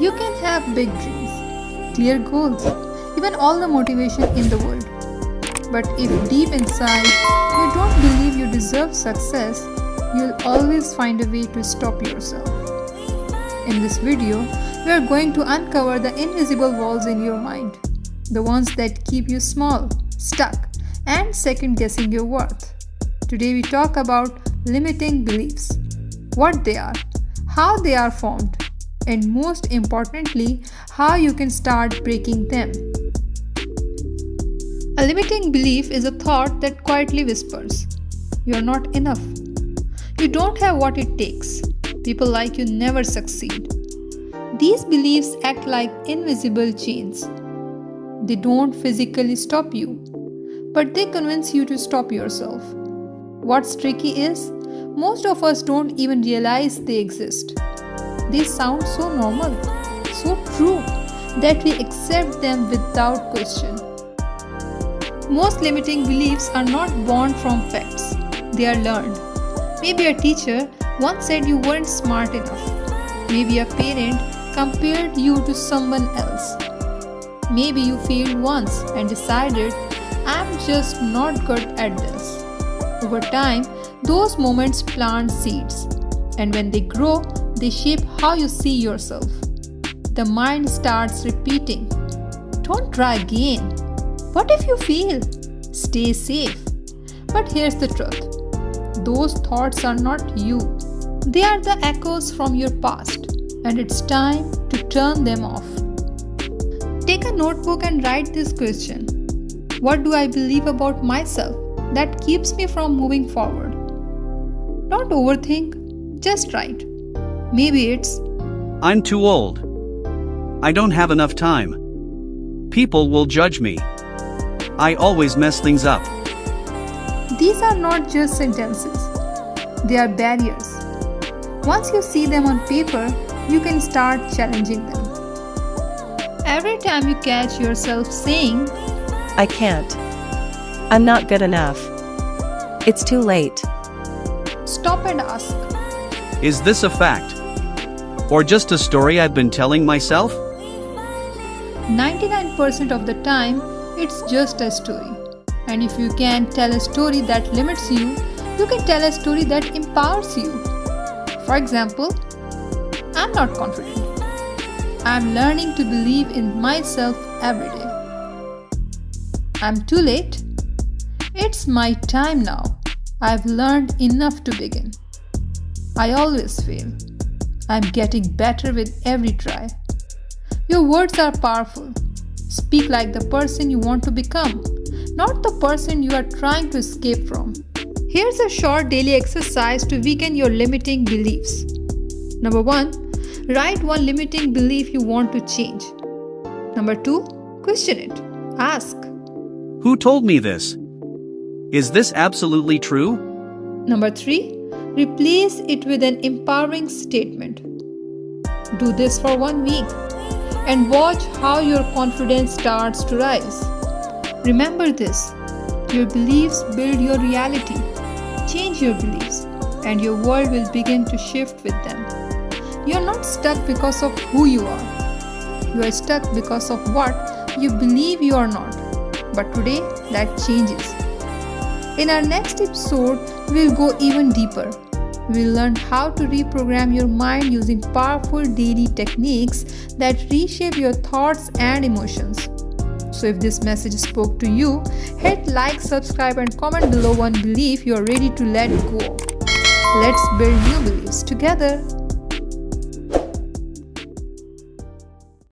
You can have big dreams, clear goals, even all the motivation in the world. But if deep inside you don't believe you deserve success, you'll always find a way to stop yourself. In this video, we are going to uncover the invisible walls in your mind, the ones that keep you small, stuck, and second guessing your worth. Today we talk about limiting beliefs, what they are, how they are formed, and most importantly, how you can start breaking them. A limiting belief is a thought that quietly whispers, "You're not enough. You don't have what it takes. People like you never succeed." These beliefs act like invisible chains. They don't physically stop you, but they convince you to stop yourself. What's tricky is, most of us don't even realize they exist. They sound so normal, so true, that we accept them without question. Most limiting beliefs are not born from facts, they are learned. Maybe a teacher once said you weren't smart enough. Maybe a parent compared you to someone else. Maybe you failed once and decided, "I'm just not good at this." Over time, those moments plant seeds, and when they grow, they shape how you see yourself. The mind starts repeating, "Don't try again. What if you fail? Stay safe." But here's the truth. Those thoughts are not you. They are the echoes from your past, and it's time to turn them off. Take a notebook and write this question. What do I believe about myself that keeps me from moving forward? Don't overthink, just write. Maybe it's, "I'm too old. I don't have enough time. People will judge me. I always mess things up." These are not just sentences, they are barriers. Once you see them on paper, you can start challenging them. Every time you catch yourself saying, "I can't. I'm not good enough. It's too late." stop and ask, Is this a fact? Or just a story I've been telling myself? 99% of the time, it's just a story. And if you can tell a story that limits you, you can tell a story that empowers you. For example, "I'm not confident. I'm learning to believe in myself every day." "I'm too late. It's my time now. I've learned enough to begin." "I always fail. I'm getting better with every try." Your words are powerful. Speak like the person you want to become, not the person you are trying to escape from. Here's a short daily exercise to weaken your limiting beliefs. Number 1, write one limiting belief you want to change. Number 2, question it. Ask. Who told me this? Is this absolutely true? Number 3, replace it with an empowering statement. Do this for 1 week and watch how your confidence starts to rise. Remember this, your beliefs build your reality. Change your beliefs and your world will begin to shift with them. You are not stuck because of who you are. You are stuck because of what you believe you are not. But today, that changes. In our next episode, we'll go even deeper. We'll learn how to reprogram your mind using powerful daily techniques that reshape your thoughts and emotions. So if this message spoke to you, hit like, subscribe, and comment below one belief you are ready to let go. Let's build new beliefs together.